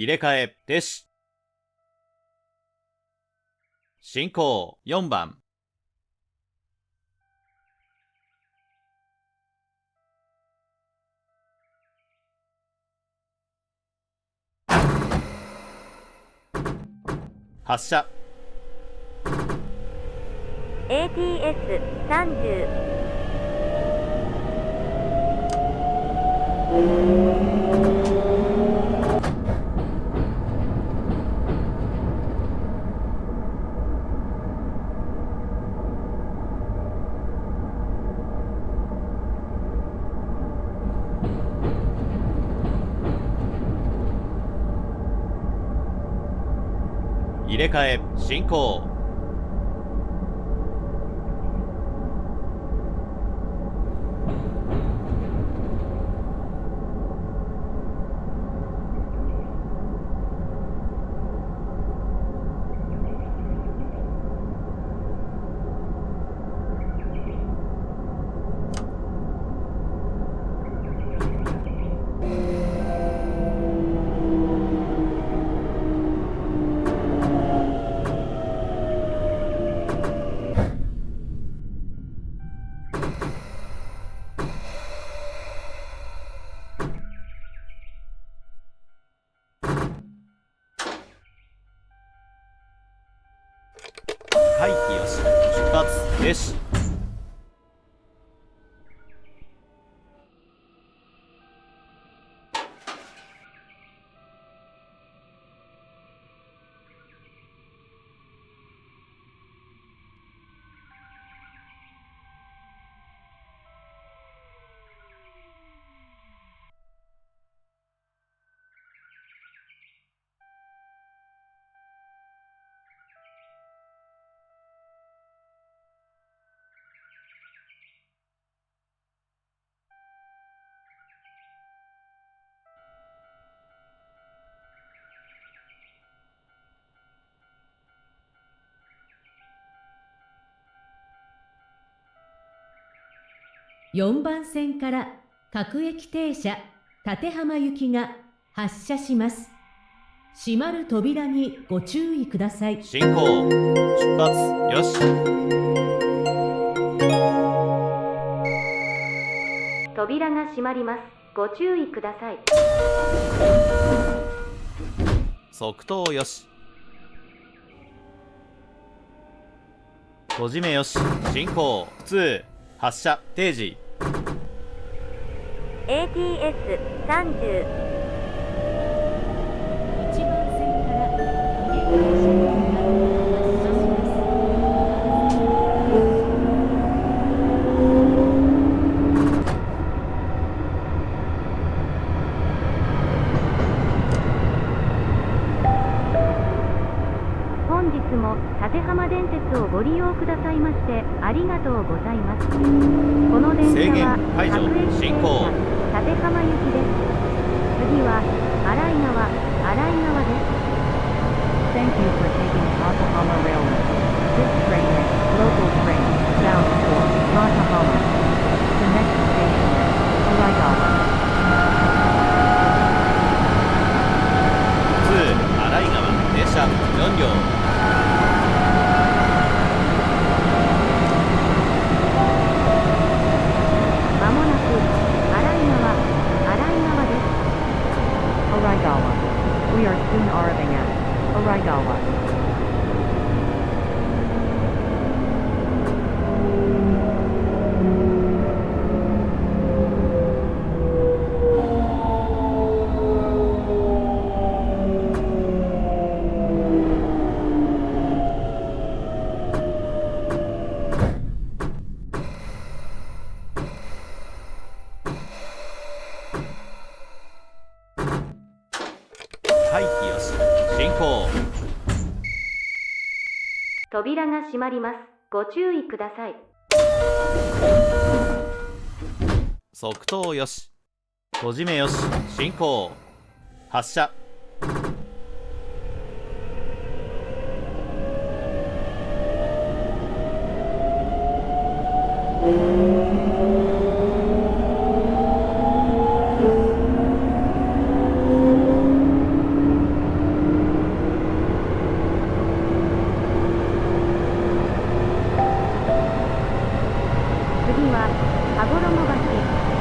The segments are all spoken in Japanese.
入れ替え停止。進行4番。発射。 ATS30。入れ替え進行。回帰よし。出発停止。4番線から各駅停車立浜行きが発車します。閉まる扉にご注意ください。進行出発よし。扉が閉まります。ご注意ください。側頭よし。閉じ目よし。進行2発射定時。 ATS30。1番線から各駅停車が発車します。本日も立浜電鉄をご利用くださいましてありがとうございます。この電制限車は解除各駅停進行。車立浜行きです。次は新井川です。Thank you for taking Yokohama Railway. This train is local train bound for Yokohama. The next station is Araigawa. 2新井川停車4両。まもなく新井川です。Araigawa. We are soon arriving at Araigawa. 回帰よし。進行。扉が閉まります。ご注意ください。側頭よし。閉じ目よし。進行発射。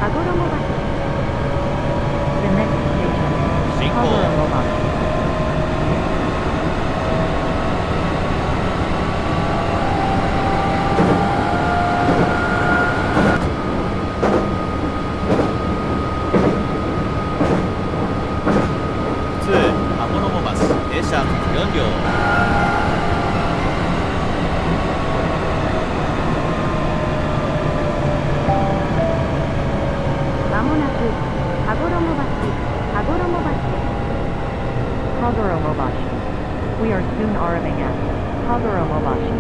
羽衣橋。The next station is 進行 Hagoromobashi. 普通羽衣橋停車4両。まもなく羽衣橋です。 Hagoromobashi. We are soon arriving at Hagoromobashi.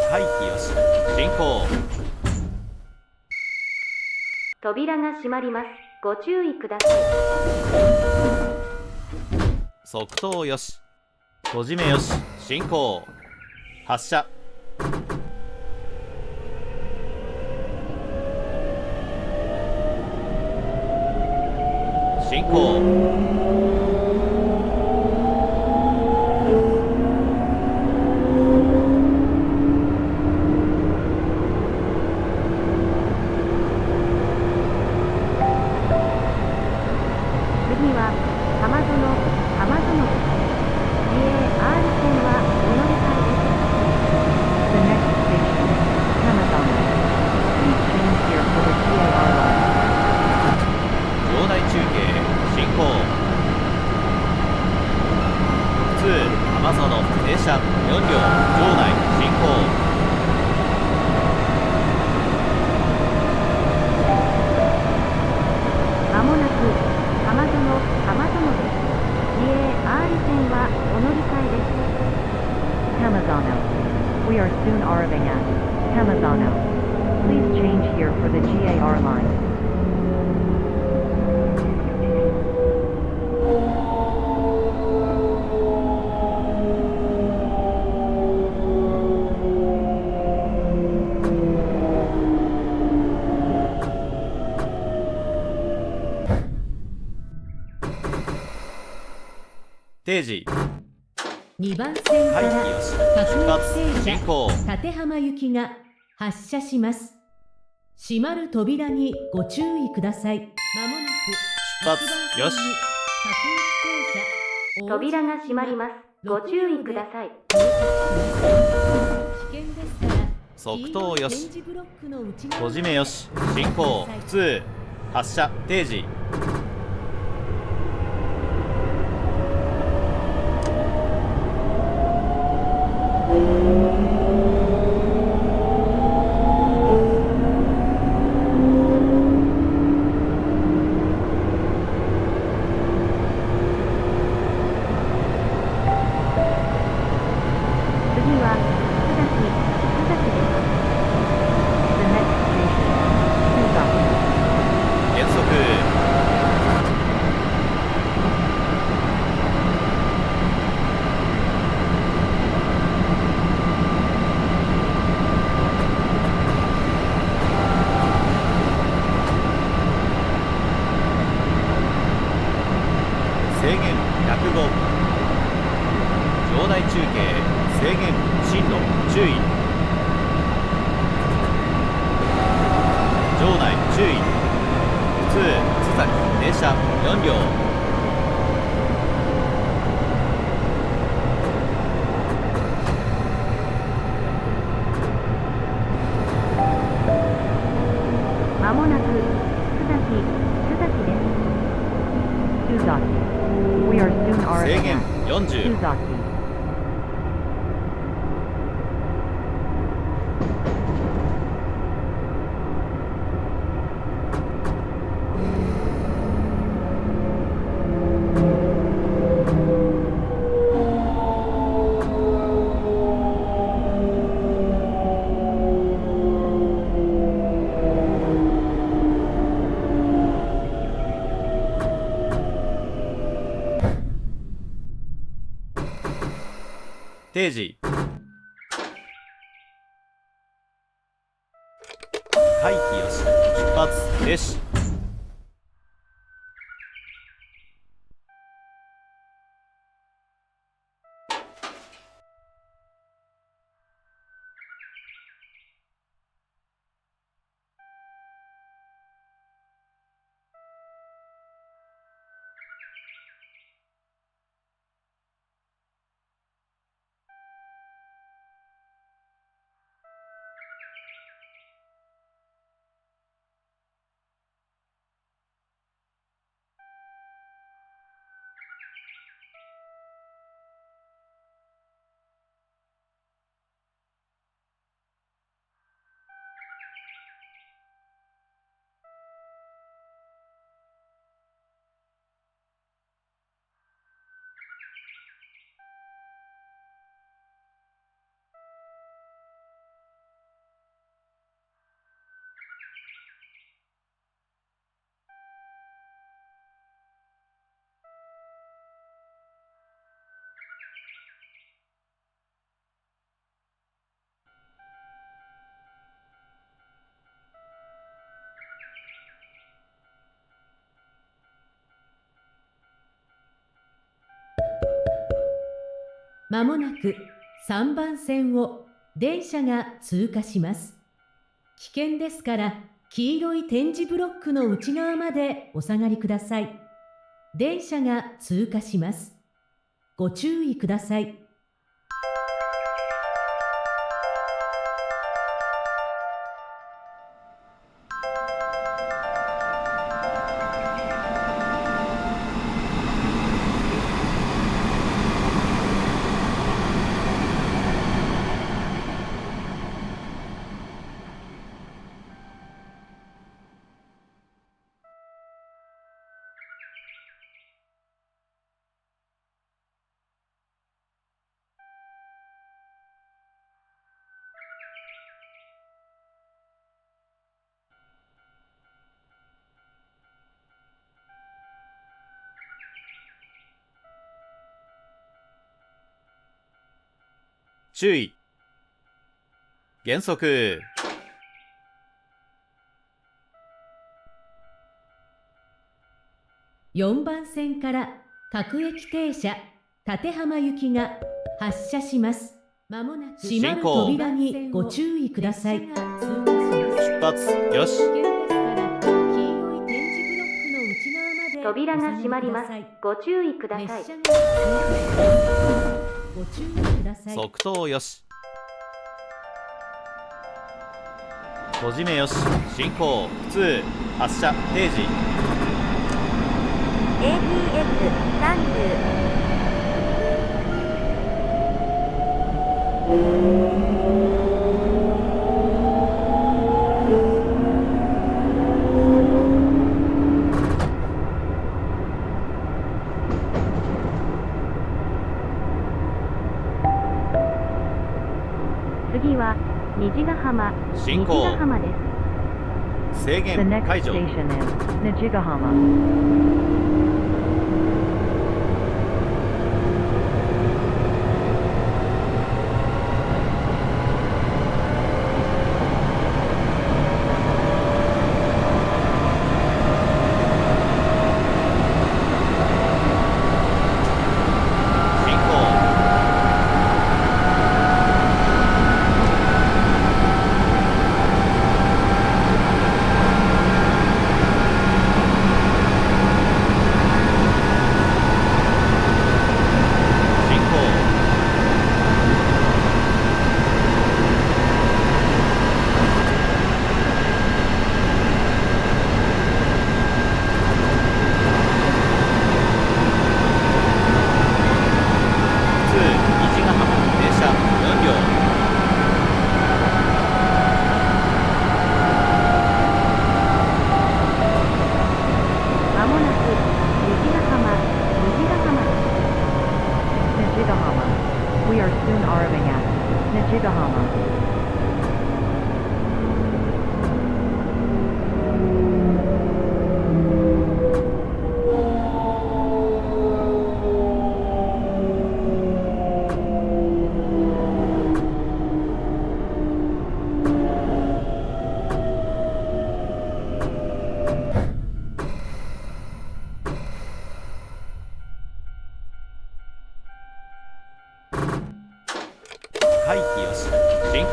はいよし進行。扉が閉まります。ご注意ください。側頭よし閉じ目よし進行。発車。進行。次は浜園です。 JR 線はお乗り換えです。 The next station is Hamazono. Please change here for the JR line. 場内中継進行。普通浜園停車4両。場内進行。まもなく浜園です。 JR 線はお乗り換えです。 Hamazono. We are soon arriving at Hamazono. Please change here for the JR line. 定時。2番線かはいらよし各出発駅停車進行。立浜行きが発車します。閉まる扉にご注意ください。まもなく出発よし。各駅停車扉が閉まります。ご注意ください。危険ですから側頭よし黄色い点字ブロックの内側閉じ目よし進行。普通発車定時。次は須崎です。 The next station is Suzaki. 減速。制限105。場内中継制限進路注意。場内注意。普通津崎停車4両。まもなく須崎です。 Suzaki. We are soon 制 arriving 限 at 40。 Suzaki. ま定時。回避よし。出発停止。まもなく3番線を電車が通過します。危険ですから黄色い点字ブロックの内側までお下がりください。電車が通過します。ご注意ください。注意。減速。4番線から各駅停車立浜行きが発車します。まもなく閉まる扉にご注意ください。出発よし。扉が閉まります。ご注意ください。ご注意ください。側頭よし。閉じ目よし。進行普通発車定時。 ATS30。次は虹ヶ浜。進行虹ヶ浜です。制 The 限 next 解除。 station is Nijigahama. 進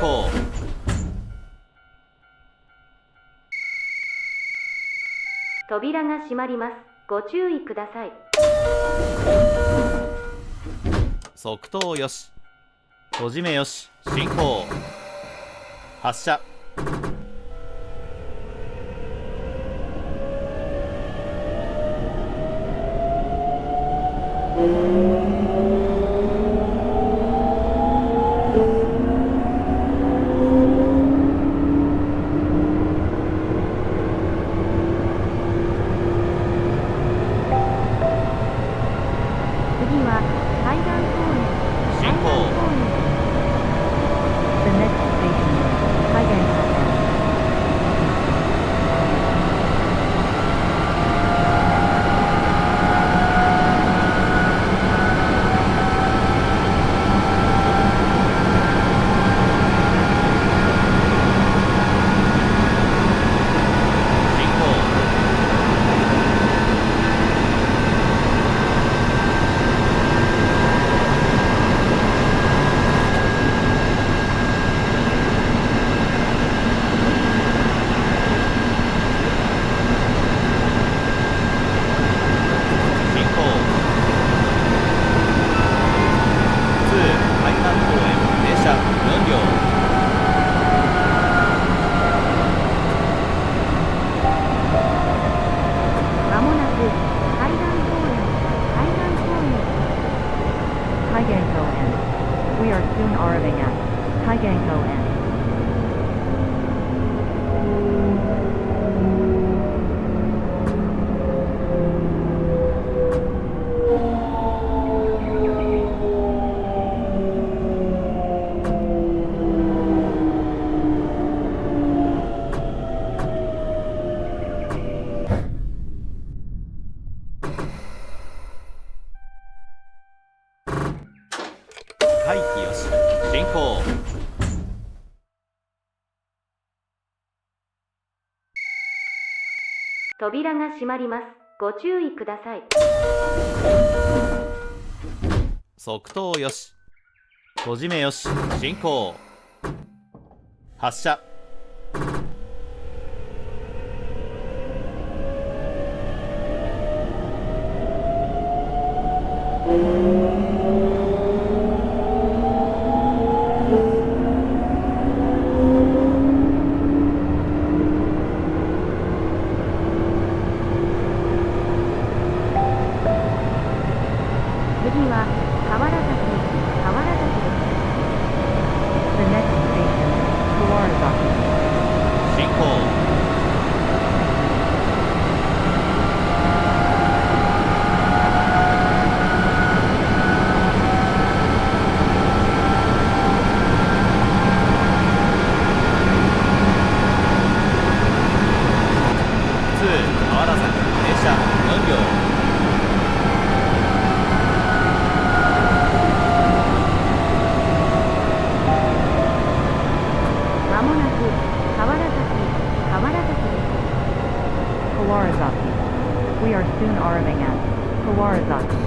行。扉が閉まります。ご注意ください。側頭よし。閉じ目よし。進行。発射。次は海岸公園。進行。 The next station is Haiganko. 進行。進行。2海岸公園停車4両。まもなく海岸公園。海岸公園。Haiganko End. We are soon arriving at Haiganko End. 回帰よし。進行。扉が閉まります。ご注意ください。側頭よし。閉じ目よし。進行。発射。次は河原崎。河原崎です。The next station is Kawarazaki. 進行。2河原崎停車4両。まもなく河原崎。河原崎です。Kawarazaki. We are soon arriving at Kawarazaki.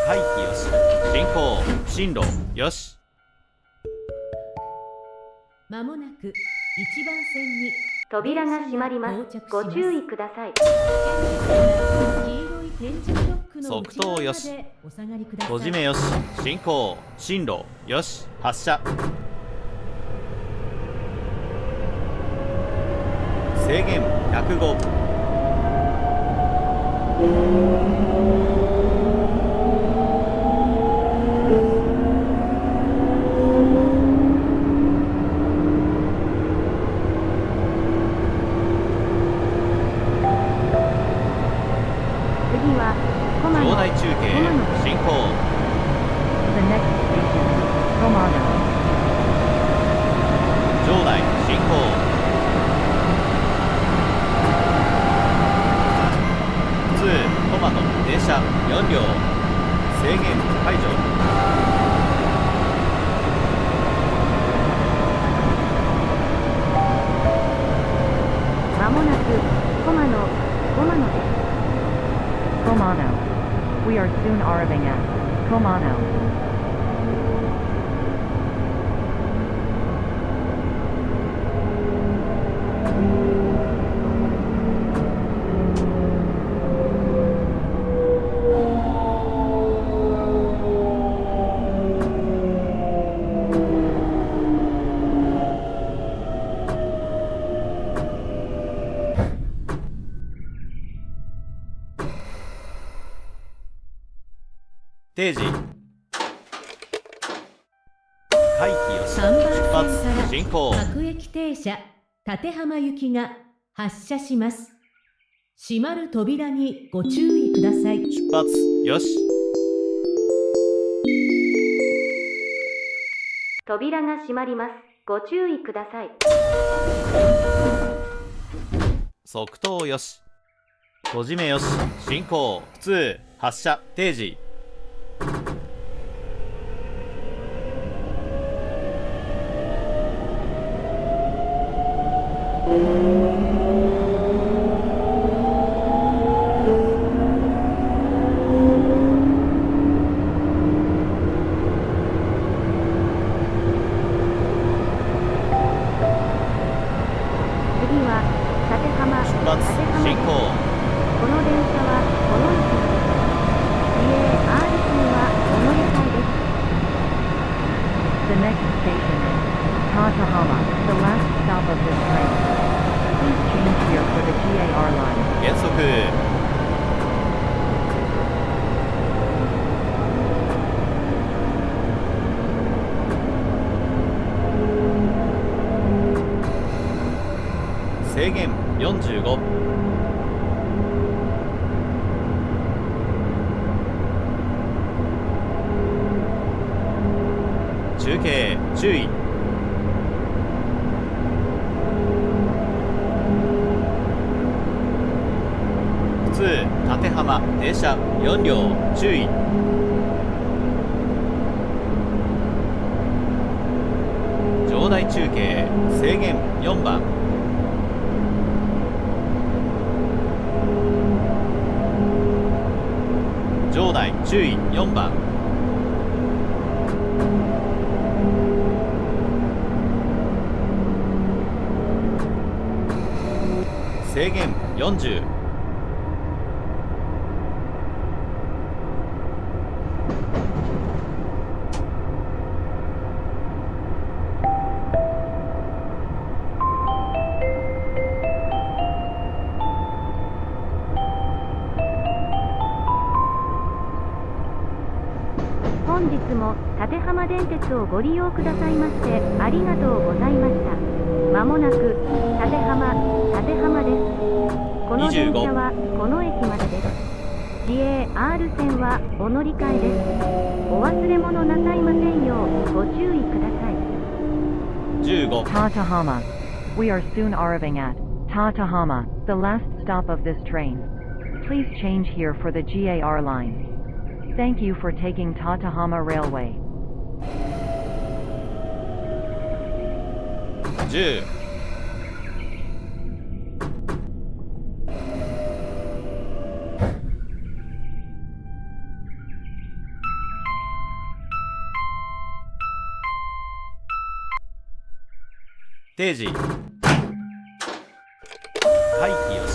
回帰よし。進行。進路よし。まもなく1番線に扉が閉まります。ご注意ください。黄色い点字ブロックの側内側ま頭よしでお下がりください。閉じ目よし。進行。進路よし。発射。制限105。次は駒野。場内中継進行。 The next station is Komano. 場場内進行。普通トマト停車4両。制限解除。まもなくコマノです。Comano. We are soon arriving at Comano. 定時。回避よし。 3番出線から発進行。各駅停車立浜行きが発車します。閉まる扉にご注意ください。出発よし。扉が閉まります。ご注意ください。側頭よし。閉じ目よし。進行。普通発車定時。次は立浜。出発進行。この電車はこの駅まで。JR 線はお乗り換えです。The next station is Tatahama, the last stop of this train. Please change here for the GAR line. 減速。制限45。中継注意。普通立浜停車4両注意。場内中継制限4番。場内注意4番。制限40。本日も立浜電鉄をご利用くださいましてありがとうございました。まもなく立浜です。この電車はこの駅までです。JR 線はお乗り換えです。お忘れ物なさいませんようご注意ください。15。 Tatahama. We are soon arriving at Tatahama, the last stop of this train. Please change here for the GAR line. Thank you for taking Tatahama Railway. 10。定時。回避よし。